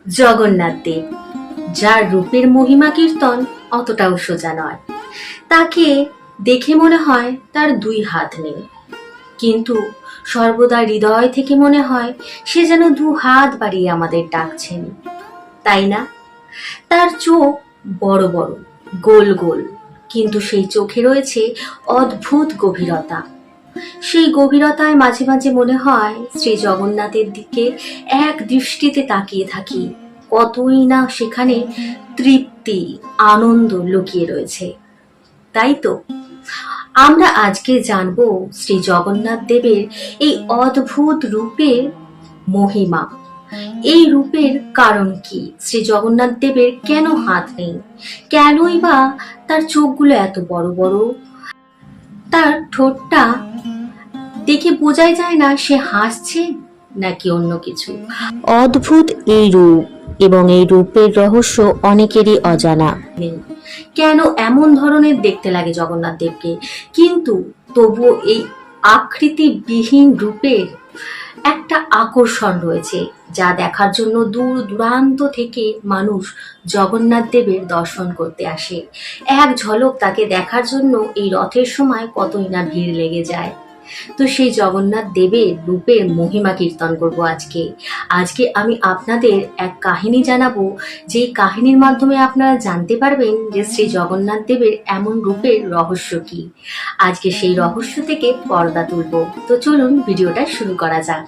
জগন্নাথ দেব, যার রূপের মহিমা কীর্তন অতটাও সোজা নয়। তাকে দেখে মনে হয় তার দুই হাত নেই, কিন্তু সর্বদা হৃদয় থেকে মনে হয় সে যেন দু হাত বাড়িয়ে আমাদের ডাকছেন, তাই না? তার চোখ বড় বড়, গোল গোল, কিন্তু সেই চোখে রয়েছে অদ্ভুত গভীরতা। সেই গভীরতায় মাঝে মাঝে মনে হয় শ্রী জগন্নাথের দিকে এক দৃষ্টিতে তাকিয়ে থাকি, কতই না সেখানে তৃপ্তি, আনন্দ লুকিয়ে রয়েছে। তাই তো আমরা আজকে জানবো শ্রী জগন্নাথ দেবের এই অদ্ভুত রূপের মহিমা। এই রূপের কারণ কি? শ্রী জগন্নাথ দেবের কেন হাত নেই? কেনই বা তার চোখগুলো এত বড় বড়? তার ঠোঁটটা দেখে বোঝাই যায় না সে হাসছে নাকি অন্য কিছু। অদ্ভুত এই রূপ এবং এই রূপের রহস্য অনেকেরই অজানা। নেই কেন এমন ধরনের দেখতে লাগে জগন্নাথ দেবকে, কিন্তু তবুও এই আকৃতিবিহীন রূপের একটা আকর্ষণ রয়েছে, যা দেখার জন্য দূর দূরান্ত থেকে মানুষ জগন্নাথ দেবের দর্শন করতে আসে। এক ঝলক তাকে দেখার জন্য এই রথের সময় কতই না ভিড় লেগে যায়। তো সেই জগন্নাথ দেবের রূপের মহিমা কীর্তন করব আজকে। আজকে আমি আপনাদের এক কাহিনী জানাবো, যে কাহিনীর মাধ্যমে আপনারা জানতে পারবেন যে শ্রী জগন্নাথ দেবের এমন রূপের রহস্য কি। আজকে সেই রহস্য থেকে পর্দা তুলব। তো চলুন ভিডিওটা শুরু করা যাক।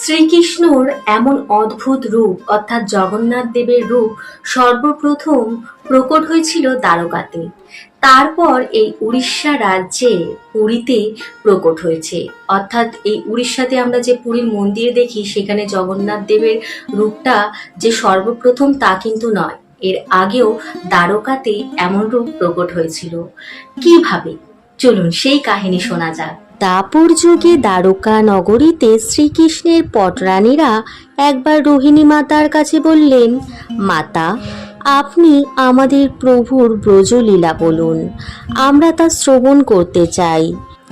শ্রীকৃষ্ণর এমন অদ্ভুত রূপ অর্থাৎ জগন্নাথ দেবের রূপ সর্বপ্রথম প্রকট হয়েছিল দ্বারকাতে, তারপর এই উড়িষ্যা রাজ্যে পুরীতে প্রকট হয়েছে। অর্থাৎ এই উড়িষ্যাতে আমরা যে পুরীর মন্দির দেখি সেখানে জগন্নাথ দেবের রূপটা যে সর্বপ্রথম তা কিন্তু নয়, এর আগেও দ্বারকাতে এমন রূপ প্রকট হয়েছিল। কিভাবে? চলুন সেই কাহিনী শোনা যাক। দাপর যুগে দ্বারকা নগরীতে শ্রীকৃষ্ণের পটরানীরা একবার রোহিণী মাতার কাছে বললেন, মাতা, আপনি আমাদের প্রভুর ব্রজলীলা বলুন, আমরা তা শ্রবণ করতে চাই।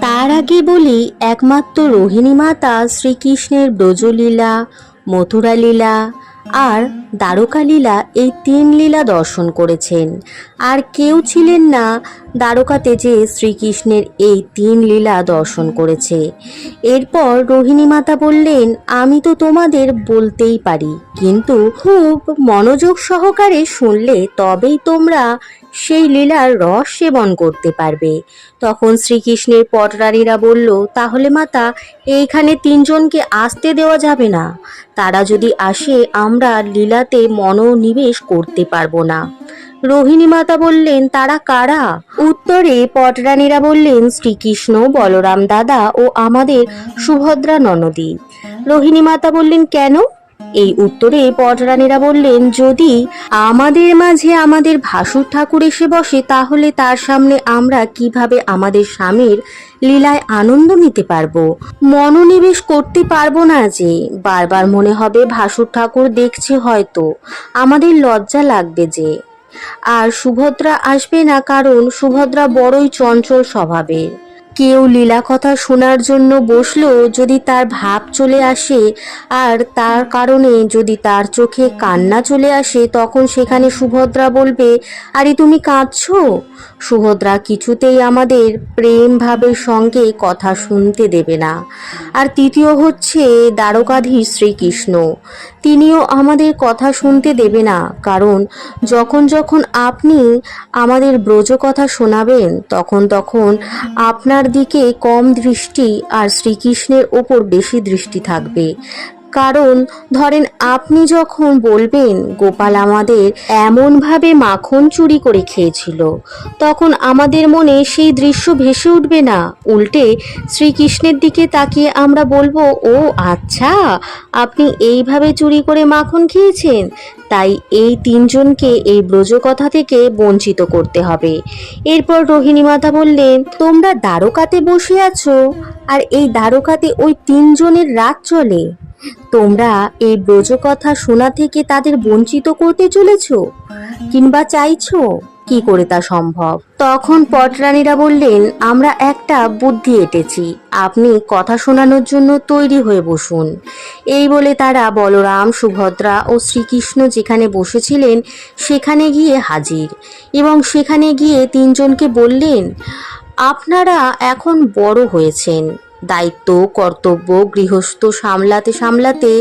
তার আগে বলি, একমাত্র রোহিণী মাতা শ্রীকৃষ্ণের ব্রজলীলা, মথুরা লীলা আর দ্বারকা লীলা, এই তিন লীলা দর্শন করেছেন। আর কেউ ছিলেন না দ্বারকাতে যে শ্রীকৃষ্ণের এই তিন লীলা দর্শন করেছে। এরপর রোহিণী মাতা বললেন, আমি তো তোমাদের বলতেই পারি, কিন্তু খুব মনোযোগ সহকারে শুনলে তবেই তোমরা সেই লীলার রস সেবন করতে পারবে। তখন শ্রীকৃষ্ণের পটরানীরা বলল, তাহলে মাতা, এইখানে তিনজনকে আসতে দেওয়া যাবে না। তারা যদি আসে আমরা লীলাতে মনোনিবেশ করতে পারবো না। রোহিণী মাতা বললেন, তারা কারা? উত্তরে পটরানীরা বললেন, শ্রীকৃষ্ণ, বলরাম দাদা ও আমাদের সুভদ্রা ননদী। রোহিণী মাতা বললেন, কেন? এই উত্তরে পটরানীরা বললেন, যদি আমাদের মাঝে আমাদের ভাসুর ঠাকুর এসে বসে তাহলে তার সামনে আমরা কিভাবে আমাদের স্বামীর লীলায় আনন্দ নিতে পারবো? মনোনিবেশ করতে পারবো না যে। বারবার মনে হবে ভাসুর ঠাকুর দেখছে, হয়তো আমাদের লজ্জা লাগবে যে। আর সুভদ্রা আসবে না, কারণ সুভদ্রা বড়ই চঞ্চল স্বভাবের। কেউ লীলা কথা শোনার জন্য বসলো, যদি তার ভাব চলে আসে আর তার কারণে যদি তার চোখে কান্না চলে আসে, তখন সেখানে সুভদ্রা বলবে, আরে তুমি কাঁদছো? সুভদ্রা কিছুতেই আমাদের প্রেম ভাবের সঙ্গে কথা শুনতে দেবে না। আর তৃতীয় হচ্ছে দ্বারকাধীশ শ্রীকৃষ্ণ, তিনিও আমাদের কথা শুনতে দেবে না, কারণ যখন যখন আপনি আমাদের ব্রজ কথা শোনাবেন তখন তখন আপনার দিকে কম দৃষ্টি আর শ্রীকৃষ্ণের ওপর বেশি দৃষ্টি থাকবে। কারণ ধরেন আপনি যখন বলবেন গোপাল আমাদের এমনভাবে মাখন চুরি করে খেয়েছিল, তখন আমাদের মনে সেই দৃশ্য ভেসে উঠবে না। উল্টে শ্রীকৃষ্ণের দিকে তাকিয়ে আমরা বলবো, ও আচ্ছা, আপনি এইভাবে চুরি করে মাখন খেয়েছেন, তাই এই তিনজনকে এই ব্রজকথা থেকে বঞ্চিত করতে হবে। এরপর রোহিণী মাতা বললেন, তোমরা দ্বারকাতে বসে আছো আর এই দ্বারকাতে ওই তিনজনের রাত চলে, তোমরা এই ব্রজকথা শোনা থেকে তাদের বঞ্চিত করতে চলেছ কিংবা চাইছো? কি করে তা সম্ভব? তখন পটরানীরা বললেন, আমরা একটা বুদ্ধি এঁটেছি, আপনি কথা শোনানোর জন্য তৈরি হয়ে বসুন। এই বলে তারা বলরাম, সুভদ্রা ও শ্রীকৃষ্ণ যেখানে বসেছিলেন সেখানে গিয়ে হাজির, এবং সেখানে গিয়ে তিনজনকে বললেন, আপনারা এখন বড় হয়েছেন, দায়িত্ব কর্তব্য গৃহস্থ সামলাতে সামলাতে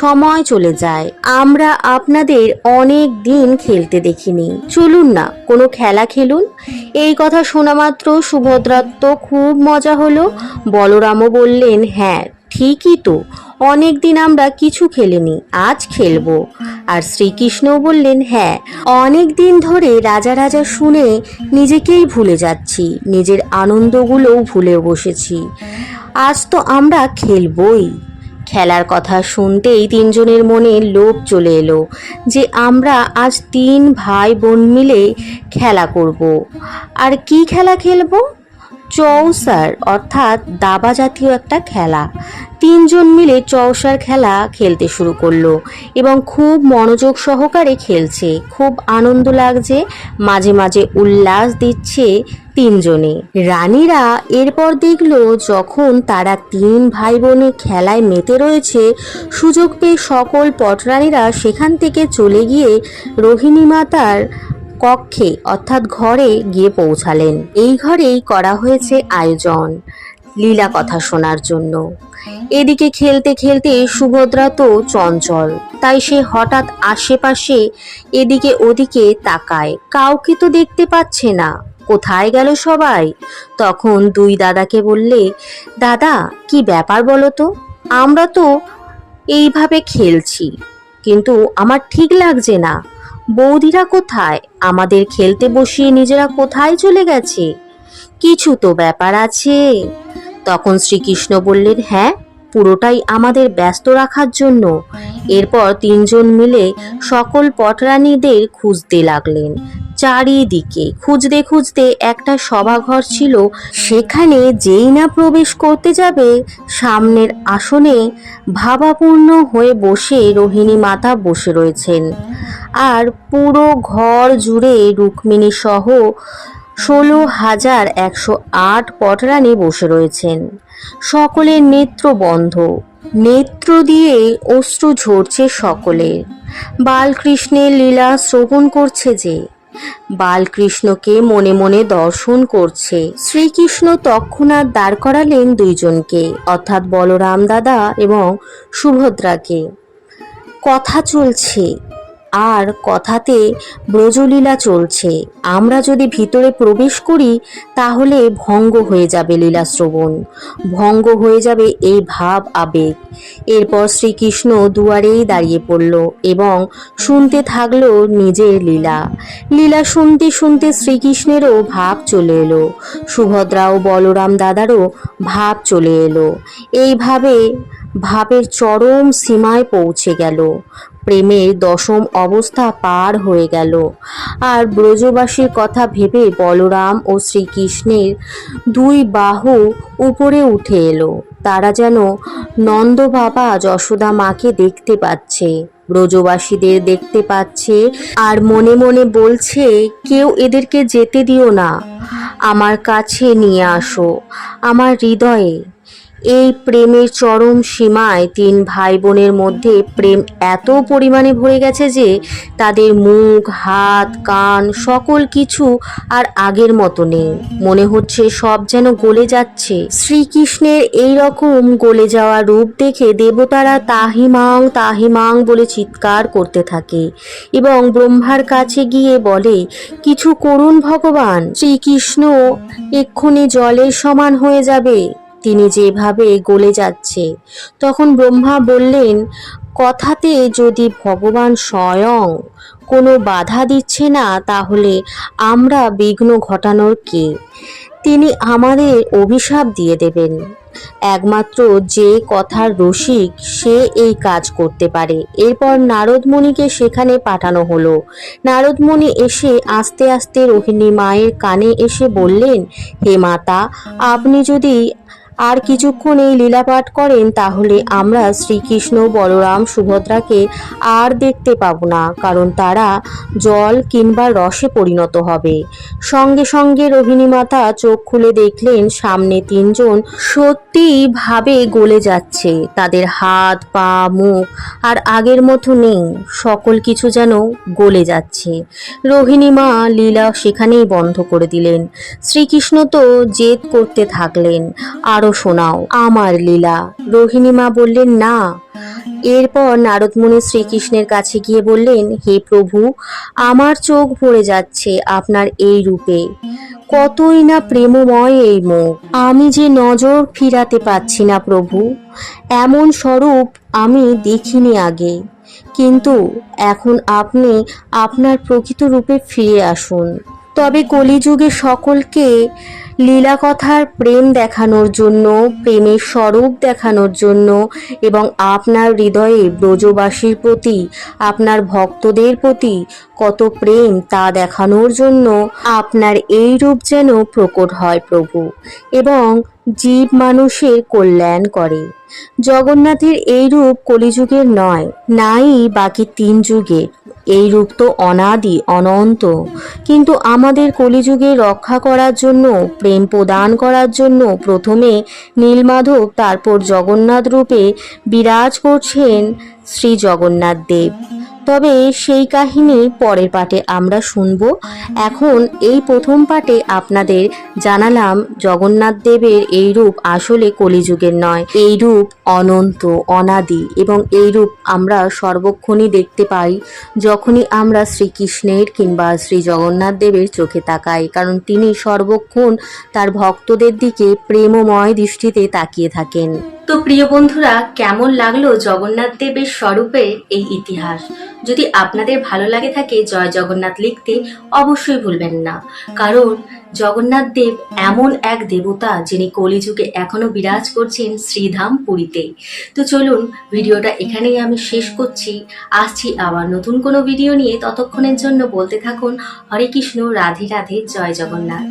সময় চলে যায়। আমরা আপনাদের অনেক দিন খেলতে দেখিনি, চলুন না কোনো খেলা খেলুন। এই কথা শোনা মাত্র সুভদ্রার তো খুব মজা হলো। বলরামও বললেন, হ্যাঁ ঠিকই তো, অনেক দিন আমরা কিছু খেলিনি, আজ খেলবো। আর শ্রীকৃষ্ণও বললেন, হ্যাঁ অনেক দিন ধরে রাজা রাজা শুনে নিজেকেই ভুলে যাচ্ছি, নিজের আনন্দগুলোও ভুলে বসেছি, আজ তো আমরা খেলবই। খেলার কথা শুনতেই তিনজনের মনে লোভ চলে এলো যে আমরা আজ তিন ভাই বোন মিলে খেলা করব। আর কি খেলা খেলবো? চৌসার অর্থাৎ দাবা জাতীয় একটা খেলা। তিনজন মিলে চৌসার খেলা খেলতে শুরু করলো এবং খুব মনোযোগ সহকারে খেলছে, খুব আনন্দ লাগছে, মাঝে মাঝে উল্লাস দিচ্ছে তিনজনে। রানীরা এরপর দেখলো যখন তারা তিন ভাই বোনে খেলায় মেতে রয়েছে, সুযোগ পেয়ে সকল পটরানীরা সেখান থেকে চলে গিয়ে রোহিণী মাতার কক্ষে অর্থাৎ ঘরে গিয়ে পৌঁছালেন। এই ঘরেই করা হয়েছে আয়োজন লীলা কথা শোনার জন্য। এদিকে খেলতে খেলতে সুভদ্রা তো চঞ্চল, তাই সে হঠাৎ আশেপাশে এদিকে ওদিকে তাকায়, কাউকে তো দেখতে পাচ্ছে না, কোথায় গেল সবাই? তখন দুই দাদাকে বললে, দাদা কি ব্যাপার বলো তো, আমরা তো এইভাবে খেলছি কিন্তু আমার ঠিক লাগছে না, বৌদিরা কোথায়? আমাদের খেলতে বসিয়ে নিজেরা কোথায় চলে গেছে? কিছু তো ব্যাপার আছে। তখন শ্রীকৃষ্ণ বললেন, হ্যাঁ পুরোটাই আমাদের ব্যস্ত রাখার জন্য। এরপর তিনজন মিলে সকল পটরানীদের খুঁজতে লাগলেন। চারিদিকে খুঁজতে খুঁজতে একটা সভাঘর ছিল, সেখানে যেই না প্রবেশ করতে যাবে সামনের আসনে ভাবাপূর্ণ হয়ে বসে রোহিণী মাতা বসে রয়েছেন, আর পুরো ঘর জুড়ে রুক্মিণী সহ 16,108 পটরানী বসে রয়েছেন। সকলের নেত্র বন্ধ, নেত্র দিয়ে অশ্রু ঝরছে সকলের। বালকৃষ্ণের লীলা শ্রবণ করছে যে, বালকৃষ্ণকে মনে মনে দর্শন করছে। শ্রীকৃষ্ণ তৎক্ষণাৎ দাঁড় করালেন দুইজনকে, অর্থাৎ বলরাম দাদা এবং সুভদ্রাকে। কথা চলছে, আর কথাতে ব্রজলীলা চলছে। আমরা যদি ভিতরে প্রবেশ করি তাহলে ভঙ্গ হয়ে যাবে লীলা শ্রবণ, ভঙ্গ হয়ে যাবে এই ভাব আবেগ। এরপর শ্রীকৃষ্ণ দুয়ারেই দাঁড়িয়ে পড়ল এবং শুনতে থাকলো নিজের লীলা। লীলা শুনতে শুনতে শ্রীকৃষ্ণেরও ভাব চলে এলো, সুভদ্রা ও বলরাম দাদারও ভাব চলে এলো। এইভাবে ভাবের চরম সীমায় পৌঁছে গেল, প্রেমের দশম অবস্থা পার হয়ে গেল। আর ব্রজবাসীর কথা ভেবে বলরাম ও শ্রীকৃষ্ণের দুই বাহু উপরে উঠে এলো, তারা যেন নন্দ বাবা যশোদা মাকে দেখতে পাচ্ছে, ব্রজবাসীদের দেখতে পাচ্ছে, আর মনে মনে বলছে, কেউ এদেরকে যেতে দিও না, আমার কাছে নিয়ে আসো, আমার হৃদয়ে। এই প্রেমের চরম সীমায় তিন ভাই বোনের মধ্যে প্রেম এত পরিমাণে ভরে গেছে যে তাদের মুখ, হাত, কান সকল কিছু আর আগের মতো নেই, মনে হচ্ছে সব যেন গলে যাচ্ছে। শ্রীকৃষ্ণের এই রকম গলে যাওয়া রূপ দেখে দেবতারা তাহিমাং তাহিমাং বলে চিৎকার করতে থাকে এবং ব্রহ্মার কাছে গিয়ে বলে, কিছু করুন ভগবান, শ্রীকৃষ্ণ এক্ষুনি জলের সমান হয়ে যাবে, তিনি যেভাবে গলে যাচ্ছে। তখন ব্রহ্মা বললেন, কথাতে যদি ভগবান স্বয়ং কোনো বাধা দিচ্ছে না তাহলে আমরা বিঘ্ন ঘটানোর কে? তিনি আমাদের অভিশাপ দিয়ে দেবেন। একমাত্র যে কথার রসিক সে এই কাজ করতে পারে। এরপর নারদমণিকে সেখানে পাঠানো হলো। নারদমণি এসে আস্তে আস্তে রোহিণী মায়ের কানে এসে বললেন, হে মাতা, আপনি যদি আর কিছুক্ষণ এই লীলা পাঠ করেন, তাহলে আমরা শ্রীকৃষ্ণ, বলরাম, সুভদ্রাকে আর দেখতে পাবো না, কারণ তারা জল কিংবা রসে পরিণত হবে। সঙ্গে সঙ্গে রোহিণী মাতা চোখ খুলে দেখলেন সামনে তিনজন সত্যিই ভাবে গলে যাচ্ছে। তাদের হাত, পা, মুখ আর আগের মতো নেই, সকল কিছু যেন গলে যাচ্ছে। রোহিণী মা লীলা সেখানেই বন্ধ করে দিলেন। শ্রীকৃষ্ণ তো জেদ করতে থাকলেন, আরো শোনাও আমার লীলা। রোহিণী মা বললেন না। এরপর নারদমুনি শ্রীকৃষ্ণের কাছে গিয়ে বললেন, হে প্রভু, আমার চোখ ভরে যাচ্ছে আপনার এই রূপে। কতই না প্রেমময় এই মুখ, আমি যে নজর ফিরাতে পারছি না প্রভু। এমন স্বরূপ আমি দেখিনি আগে, কিন্তু এখন আপনি আপনার প্রকৃত রূপে ফিরে আসুন। তবে কলিযুগে সকলকে লীলা কথার প্রেম দেখানোর জন্য, প্রেমের স্বরূপ দেখানোর জন্য এবং আপনার হৃদয়ে ব্রজবাসীর প্রতি, আপনার ভক্তদের প্রতি কত প্রেম তা দেখানোর জন্য আপনার এই রূপ যেন প্রকট হয় প্রভু, এবং জীব মানুষের কল্যাণ করে। জগন্নাথের এই রূপ কলিযুগের নয়, নাই বাকি 3 যুগের। এই রূপ তো অনাদি, অনন্ত। কিন্তু আমাদের কলিযুগে রক্ষা করার জন্য, প্রেম প্রদান করার জন্য প্রথমে নীলমাধব, তারপর জগন্নাথ রূপে বিরাজ করছেন শ্রী জগন্নাথ দেব। তবে সেই কাহিনী পরের পাঠে আমরা শুনব। এখন এই প্রথম পাঠে আপনাদের জানালাম জগন্নাথ দেবের এই রূপ আসলে কলিযুগের নয়, এই রূপ অনন্ত, অনাদি, এবং এই রূপ আমরা সর্বক্ষণই দেখতে পাই যখনই আমরা শ্রীকৃষ্ণের কিংবা শ্রী জগন্নাথ দেবের চোখে তাকাই, কারণ তিনি সর্বক্ষণ তার ভক্তদের দিকে প্রেমময় দৃষ্টিতে তাকিয়ে থাকেন। তো প্রিয় বন্ধুরা, কেমন লাগলো জগন্নাথ দেবের স্বরূপের এই ইতিহাস? যদি আপনাদের ভালো লাগে থাকে জয় জগন্নাথ লিখতে অবশ্যই ভুলবেন না, কারণ জগন্নাথ দেব এমন এক দেবতা যিনি কলিযুগে এখনো বিরাজ করছেন শ্রীধাম পুরীতে। তো চলুন, ভিডিওটা এখানেই আমি শেষ করছি। আসছি আবার নতুন কোনো ভিডিও নিয়ে, ততক্ষণের জন্য বলতে থাকুন হরে কৃষ্ণ, রাধে রাধে, জয় জগন্নাথ।